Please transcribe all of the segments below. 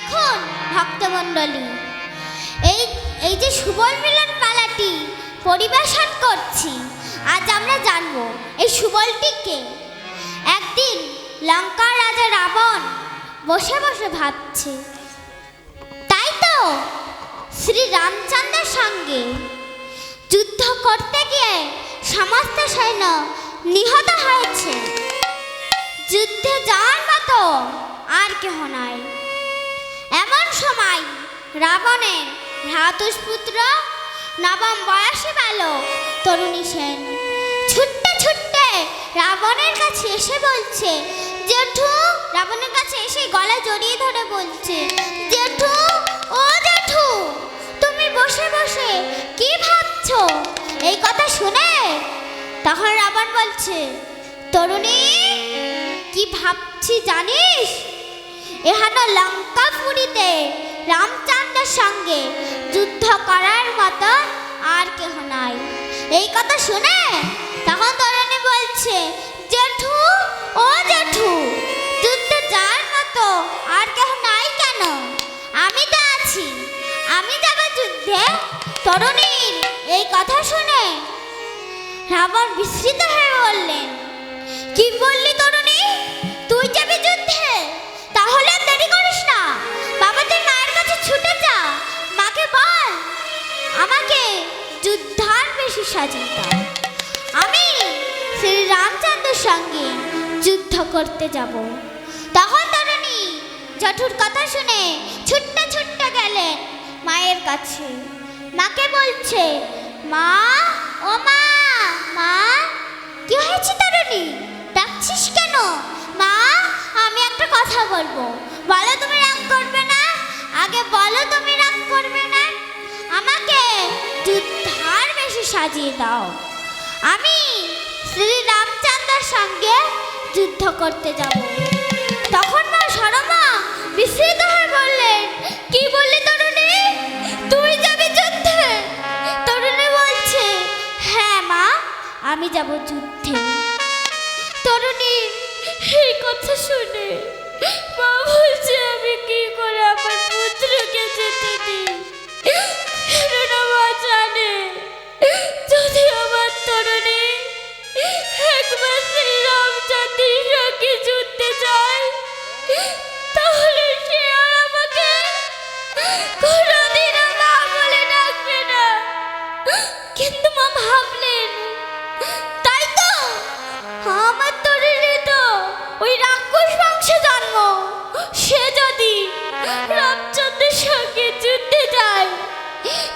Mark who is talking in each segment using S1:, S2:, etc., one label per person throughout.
S1: দেখুন ভক্তমণ্ডলী, এই এই যে সুবল মিলন পালাটি পরিবেশন করছি, আজ আমরা জানবো এই সুবলটি কে। একদিন লঙ্কার রাজা রাবণ বসে বসে ভাবছে, তাই তো শ্রী রামচন্দ্রের সঙ্গে যুদ্ধ করতে গিয়ে সমস্ত সৈন্য নিহত হয়েছে। যুদ্ধে যাওয়ার মতো আর কেহ নাই। এমন সময় রাবণের ভ্রাতুষ্পুত্র নবম বয়সী বালক তরুণী সেন ছুটতে ছুটতে রাবণের কাছে এসে বলছে, জেঠু, রাবণের কাছে এসে গলা জড়িয়ে ধরে বলছে, জেঠু, ও জেঠু, তুমি বসে বসে কি ভাবছো? এই কথা শুনে তখন রাবণ বলছে, তরুণী, কি ভাবছি জানিস? এখানে লঙ্কাপুরীতে রামচন্দ্রের সঙ্গে যুদ্ধ করার মতো আর কেহ নাই। এই কথা শুনে তখন তরুণী বলছে, জেঠু, ও জেঠু, যুদ্ধে যাওয়ার মতো আর কেহ নাই কেন? আমি তো আছি, আমি যাব যুদ্ধে। তরুণীর এই কথা শুনে রাবণ বিস্মিত হয়ে বললেন, কি বললি তরুণী? তুই যাবি যুদ্ধে? তাহলে দেরি করিস না, বাবাদের মায়ের কাছে ছুটে যা, মাকে বল আমাকে যুদ্ধার বেশি সাজিয়ে দাও, আমি শ্রী রামচন্দ্রের সঙ্গে যুদ্ধ করতে যাব। তখন তরুণী জঠুর কথা শুনে ছুটতে ছুটতে গেলেন মায়ের কাছে। মাকে বলছে, মা, ও মা, মা, কি হয়েছে তরুণী? ডাকছিস কেন? মা, আমি একটা কথা বলবো, বলো, তুমি রাগ করবে না? আগে বলো, তুমি রাগ করবে না? আমাকে যুদ্ধার বেশি সাজিয়ে দাও, আমি শ্রী রামচন্দ্রের সঙ্গে যুদ্ধ করতে যাব। তখন মা সরমা বিস্মিত হয়ে বললেন, কি বললি তরুণী? তুই যাবি যুদ্ধে? তরুণী বলছে, হ্যাঁ মা, আমি যাব যুদ্ধে। তরুণী এই কথা শুনে মা বলছে, আমি কি করে আমার পুত্রকে যেতে দিই? কেননা মা জানে, যদি আমার তরুণী একবার শ্রী রামচন্দ্রের সঙ্গে যুদ্ধে যায়, তাহলে সে আর আমাকে কোনোদিনও মা বলে ডাকবে না। কিন্তু মা ভাবলেন, তাই তো, আমার তরুণী তো ওই রাক্ষস বংশে জন্ম, সে যদি রামচন্দ্রের সঙ্গে যুদ্ধে যায়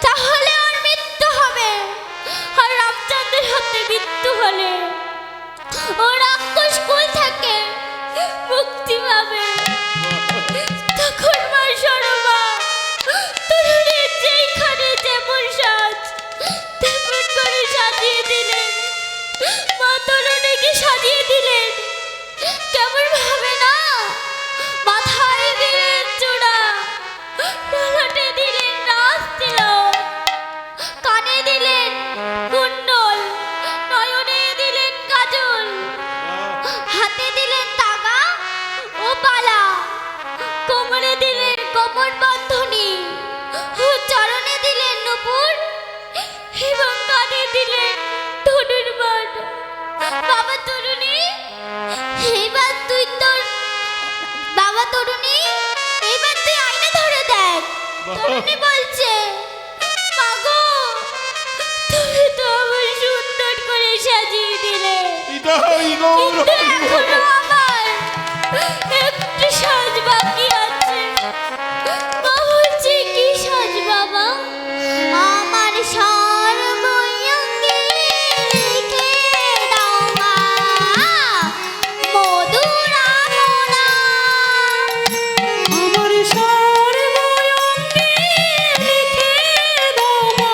S1: তাহলে ওর মৃত্যু হবে, আর রামচন্দ্রের হাতে মৃত্যু হলে ও রাক্ষস কুল থেকে মুক্তি পাবে। তখন মা সরমা তরুণীর যেইখানে যেমন সাজ তেমন করে সাজিয়ে দিলেন। মা তরুণীকে সাজিয়ে দিলেন কেমন ভাবে না, মাথায় দিলেন চূড়া, ললাটে দিলেন নাস্তিলক, কানে দিলেন কুণ্ডল, নয়নে দিলেন কাজল, হাতে দিলেন তাগা ও পালা, কোমরে দিলেন কোমর বন্ধনী ও চরণে দিলেন নূপুর এবং কানে দিলেন ধনুর বাণ। বাবা তরুণী, এইবার তুই তোর বাবা তরুণী, এইবার তুই আয়না ধরে দেখ। তরুণী বলছে, মাগো, তুমি তো আমার সুন্দর করে সাজিয়ে দিলে, কিন্তু এখনো আমার একটু সাজ বাকি আছে। মা বলছে, কি সাজ বাবা? আমার সর্বঙ্গে লিখে দাও মা মধুরা মোনা,
S2: আমার সর্বঙ্গে লিখে দাও মা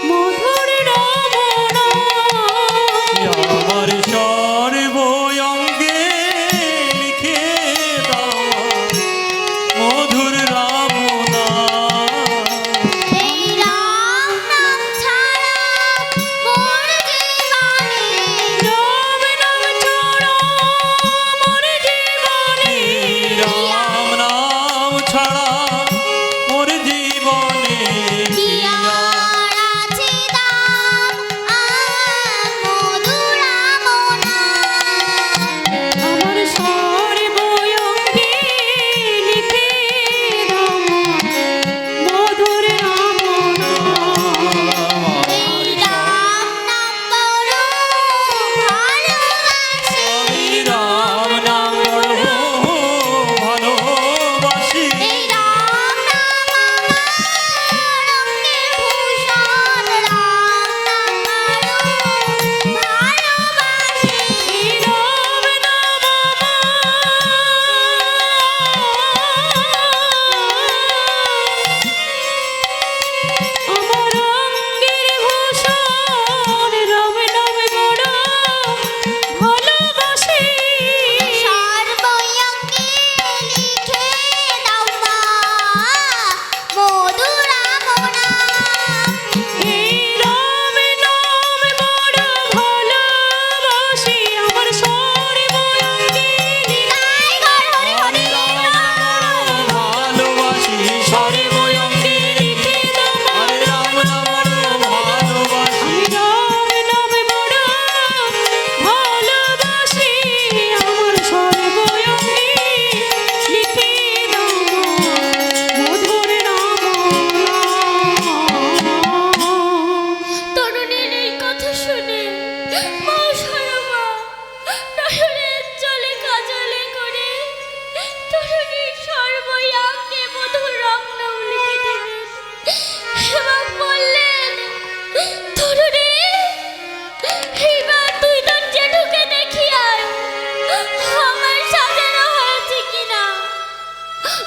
S2: মধুর রমনা।
S3: আমার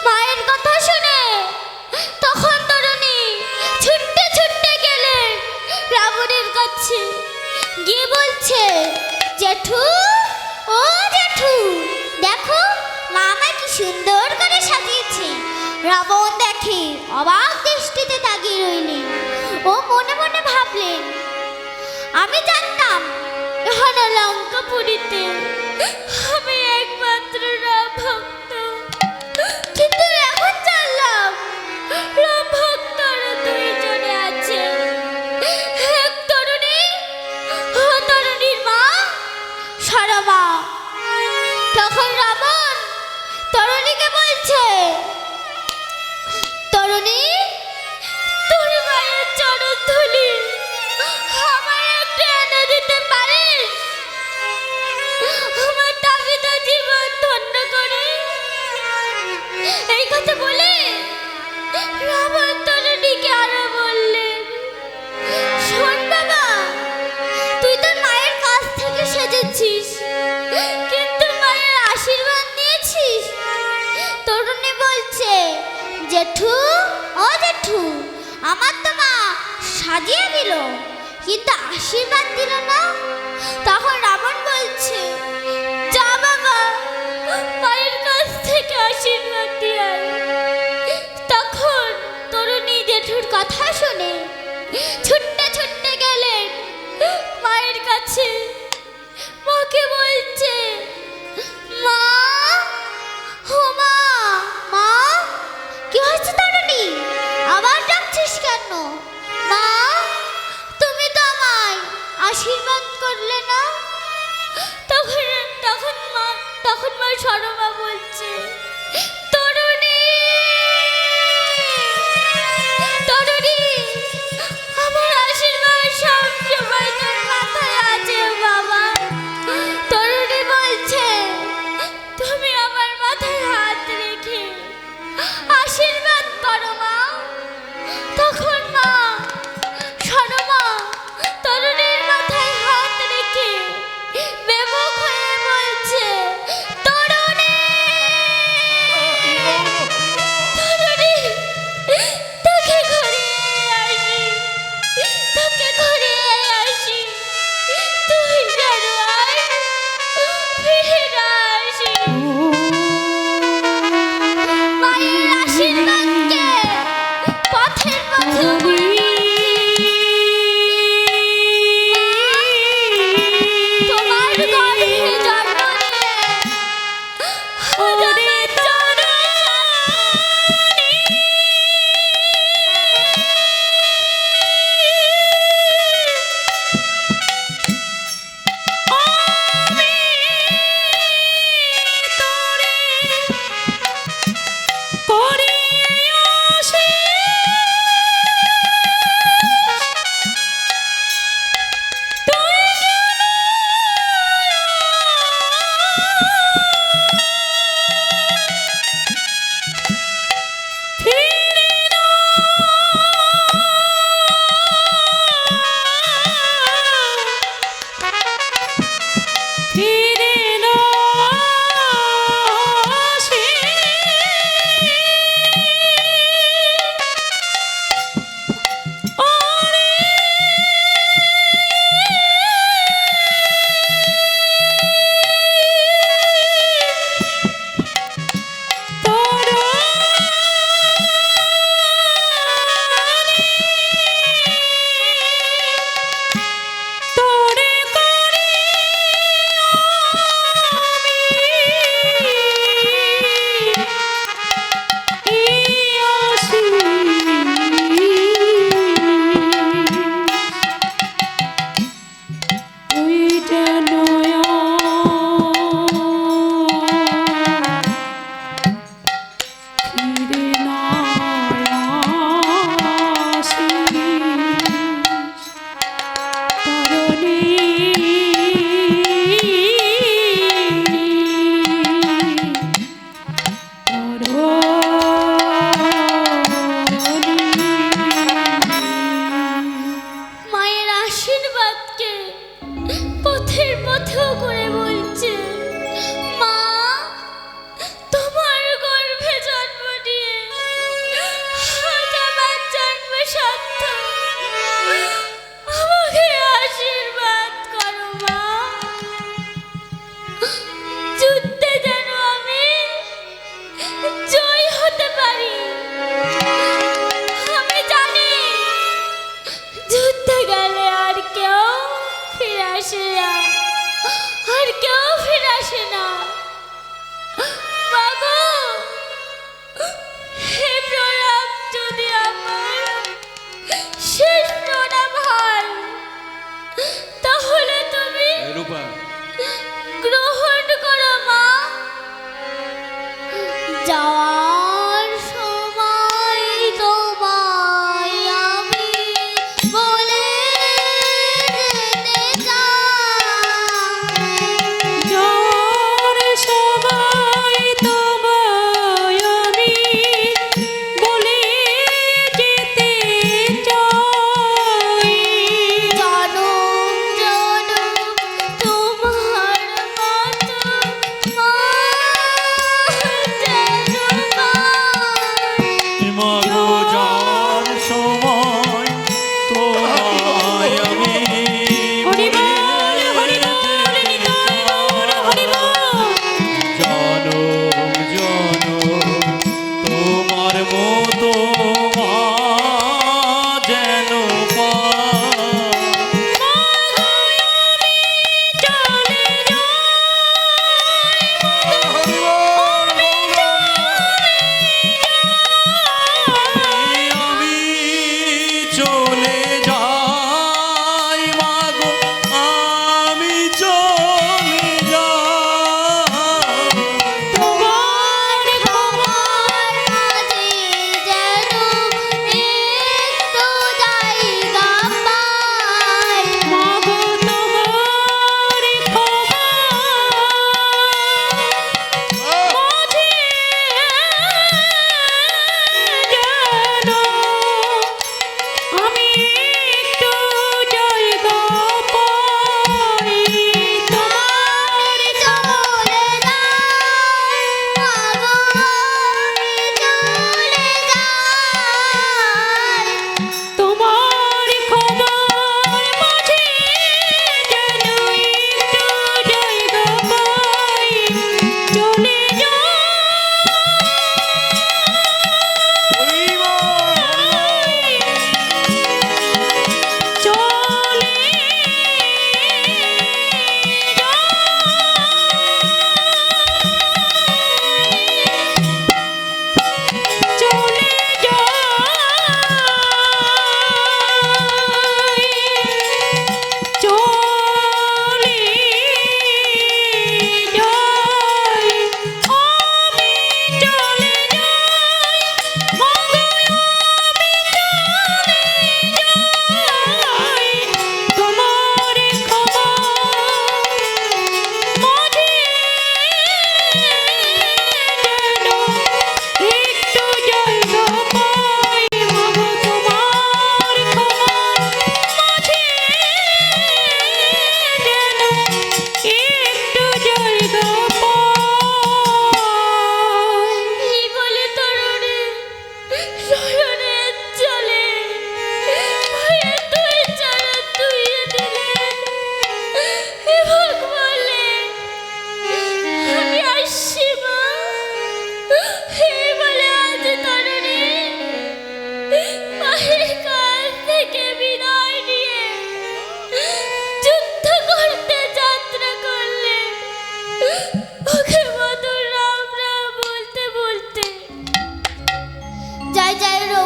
S1: মায়ের কথা শুনে তখন তরুণী ছুটতে ছুটতে গেলেন রাবণের কাছে, গিয়ে বলছে, জেঠু, ও জেঠু, দেখো মা আমায় কি সুন্দর করে সাজিয়েছে। রাবণ দেখে অবাক দৃষ্টিতে তাকিয়ে রইলেন। ও মনে মনে ভাবলেন, আমি জানতাম এখানে লঙ্কাপুরীতে আমি একমাত্র রাম ভক্ত, কিন্তু এখন জানলাম রাম ভক্তরা দুইজনে আছে, এক তরুণী ও তরুণীর মা সারমা। তখন রাবণ তরুণীকে বলছে, তরুণী, তোর মায়ের চরণ ধুলি আমায় একটু এনে দিতে পারিস? আমার তাবিদা জীবন ধন্য করে। এই কথা বলে রাবণ তরুণীকে আরো বললেন, শোন বাবা, তুই তোর মায়ের কাছ থেকে সেজেছিস, কিন্তু মায়ের আশীর্বাদ নিয়েছিস? তরুণী বলছে, জেঠু, ও জেঠু, আমার তো মা সাজিয়ে দিল, কিন্তু আশীর্বাদ দিল না। তখন রাবণ বলছে, যা বাবা, মায়ের কাছ থেকে আশীর্বাদ দিয়ে আয়। তখন তরুণী জেঠুর কথা শুনে ছুটতে ছুটতে গেলেন মায়ের কাছে। মাকে বলছে, মা, ও মা, মা, কি হয়েছে তরুণী? আবার ডাকছিস কেন? মা, তুমি তো আমায় আশীর্বাদ করলে না। তখন মা সরমা বলছে, তরুণী, তরুণী, আমার আশীর্বাদ সব সময় তোর মাথায় আছে বাবা। তরুণী বলছে,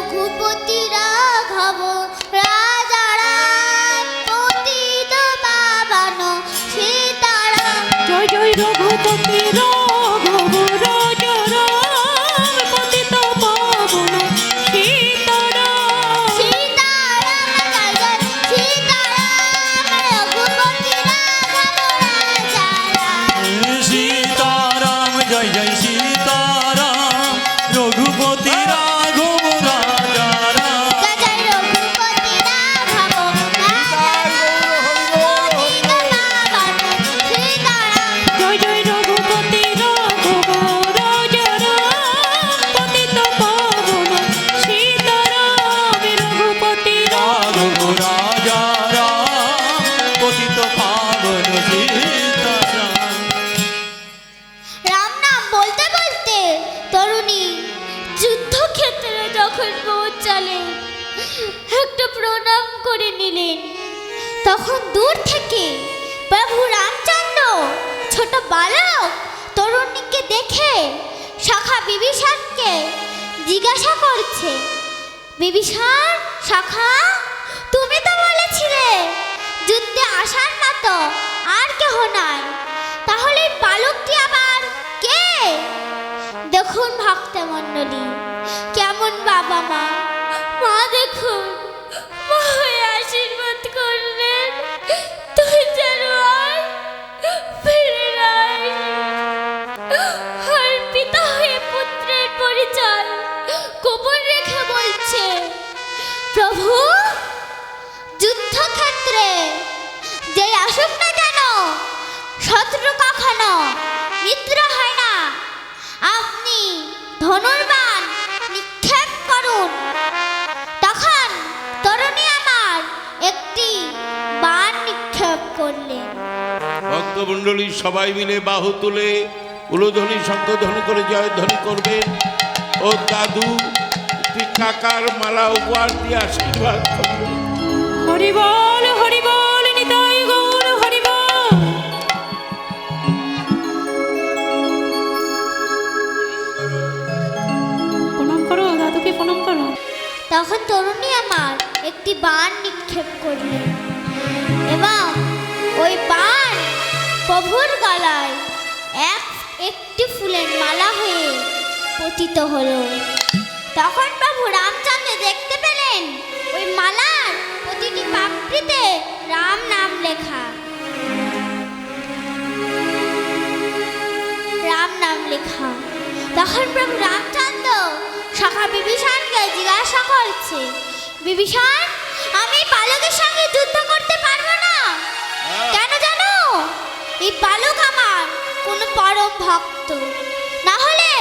S1: রঘুপতি রাঘব রাজা রাম পতিত পাবন সীতারাম।
S2: জয় জয় রঘুপতি রাঘব রাজা রাম পতিত পাবন সীতারাম।
S1: সীতারাম জয় জয় সীতারাম রঘুপতি রাঘব রাজা রাম।
S3: সীতারাম জয় জয় সীতারাম রঘুপতি রাঘব রাজা রাম।
S1: জয় জয় রঘুপতি রাঘব রাজা রাম পতিত পাবন সীতারাম।
S2: জয় জয় রঘুপতি রাঘব রাজা রাম পতিত পাবন সীতারাম। রঘুপতি
S3: রাঘব রাজা রাম পতিত পাবন সীতারাম।
S1: রাম নাম বলতে বলতে তরুণী যুদ্ধক্ষেত্রে যখন পৌঁছালেন একটা প্রণাম করে নিলেন। তখন দূর থেকে প্রভু রামচন্দ্র ছোট বালক তরুণীকে দেখে শাখা বিভীষণকে জিজ্ঞাসা করছে, বিভীষণ শাখা, তুমি তো বলেছিলে যুদ্ধে আসার মতো আর কেহ নাই, তাহলে এই বালকটি আবার কে? দেখুন ভক্তমণ্ডলী, কেমন বাবা মা, মা দেখুন মা হয়ে আশীর্বাদ করলেন তুই যেন আর ফিরে না আসিস। আর পিতা হয়ে পুত্রের পরিচয় গোপন রেখে বলছে, প্রভু যুদ্ধক্ষেত্রে যে আসুক না কেন শত্রু কখনো মিত্র হয় না। আপনি ধনুর্বাণ নিক্ষেপ করুন। তখন তরুণী আমার একটি বাণ নিক্ষেপ করলেন।
S4: ভক্তমণ্ডলী সবাই মিলে বাহু তুলে উলুধ্বনি শঙ্খধ্বনি করে জয়ধ্বনি করবেন ও দাদু একটি কাকার মালা উপহার দিয়ে আশীর্বাদ করবেন।
S2: হরি বল নিতাই গৌর হরি বল। প্রণাম করো দাদুকে, প্রণাম করো।
S1: তখন তরুণী আমার একটি বাণ নিক্ষেপ করলেন এবং ওই বাণ প্রভুর গলায় একটি ফুলের মালা হয়ে পতিত হলো। তখন প্রভু রামচন্দ্র দেখতে পেলেন ওই মালার প্রতিটি পাপড়িতে রাম নাম লেখা, রাম নাম লেখা। তখন প্রভু রামচন্দ্র শাখা বিভীষণকে জিজ্ঞাসা করছে, বিভীষণ, আমি বালকের সঙ্গে যুদ্ধ করতে পারবো না। কেন জানো? এই বালক আমার কোনো পরম ভক্ত, না হলে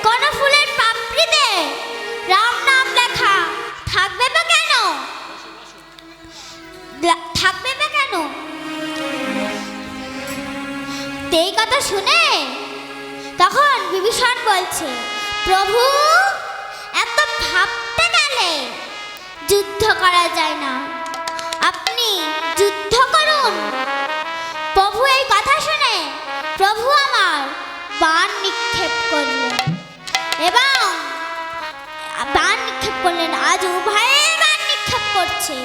S1: কোন ফুলের পাপড়িতে রাম নাম লেখা থাকবে বা কেন? থাকবে বা কেন? এই কথা শুনে তখন বিভীষণ বলছে, প্রভু এত ভাবতে গেলে যুদ্ধ করা যায় না, আপনি যুদ্ধ করুন। প্রভু এই কথা শুনে প্রভু আমার বাণ নিক্ষেপ করলেন এবং বাণ নিক্ষেপ করলেন। আজ উভয়ে বাণ নিক্ষেপ করছে,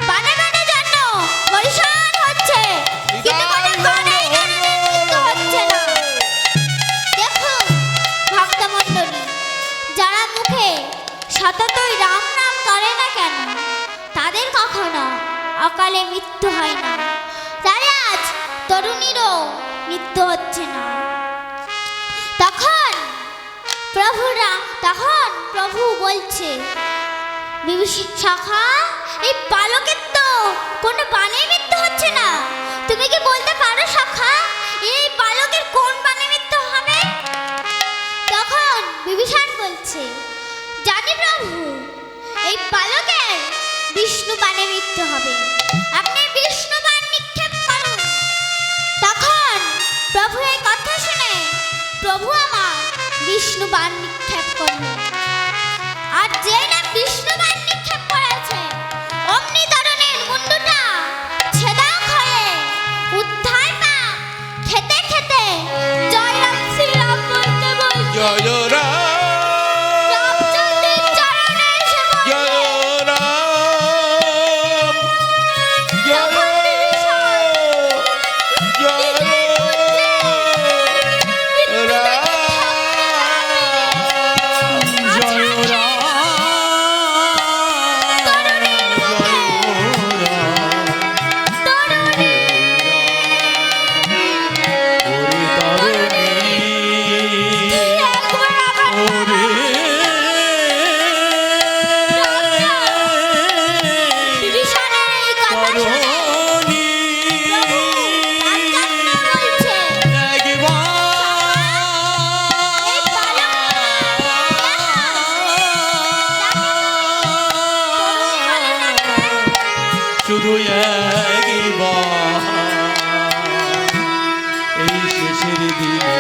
S1: বাণে বাণে জন্য পরিশান হচ্ছে, কিন্তু কোনো বাণের কারণে মৃত্যু হচ্ছে না। দেখুন ভক্তমণ্ডলী, যারা মুখে সততই রাম নাম করে না কেন তাদের কখনো অকালে মৃত্যু হয় না। তাই আজ তরুণীরও মৃত্যু হচ্ছে না। তখন প্রভু বলছে, শাখা, এই বালকের তো কোনো বাণে মৃত্যু হচ্ছে না, তুমি কি বলতে পারো শাখা এই বালকের কোন বাণে মৃত্যু হবে? তখন বিভীষণ বলছে, জানি প্রভু, এই বালকের বিষ্ণু বাণে মৃত্যু হবে, আপনি বিষ্ণু বাণ নিক্ষেপ করুন। তখন প্রভু এই কথা শুনে প্রভু আমার বিষ্ণু বাণ নিক্ষেপ করলেন। আর যে না বিষ্ণু বাণ নিক্ষেপ করেছে অমনি তরুণীর মুন্ডুটা ছেদক হয়ে উদ্ধার পা খেতে খেতে জয় রাম শ্রীরাম বলতে বলতে
S4: জয় রাম
S1: রামচন্দ্রের চরণে
S3: শুধু একবার এই শেষের দিনে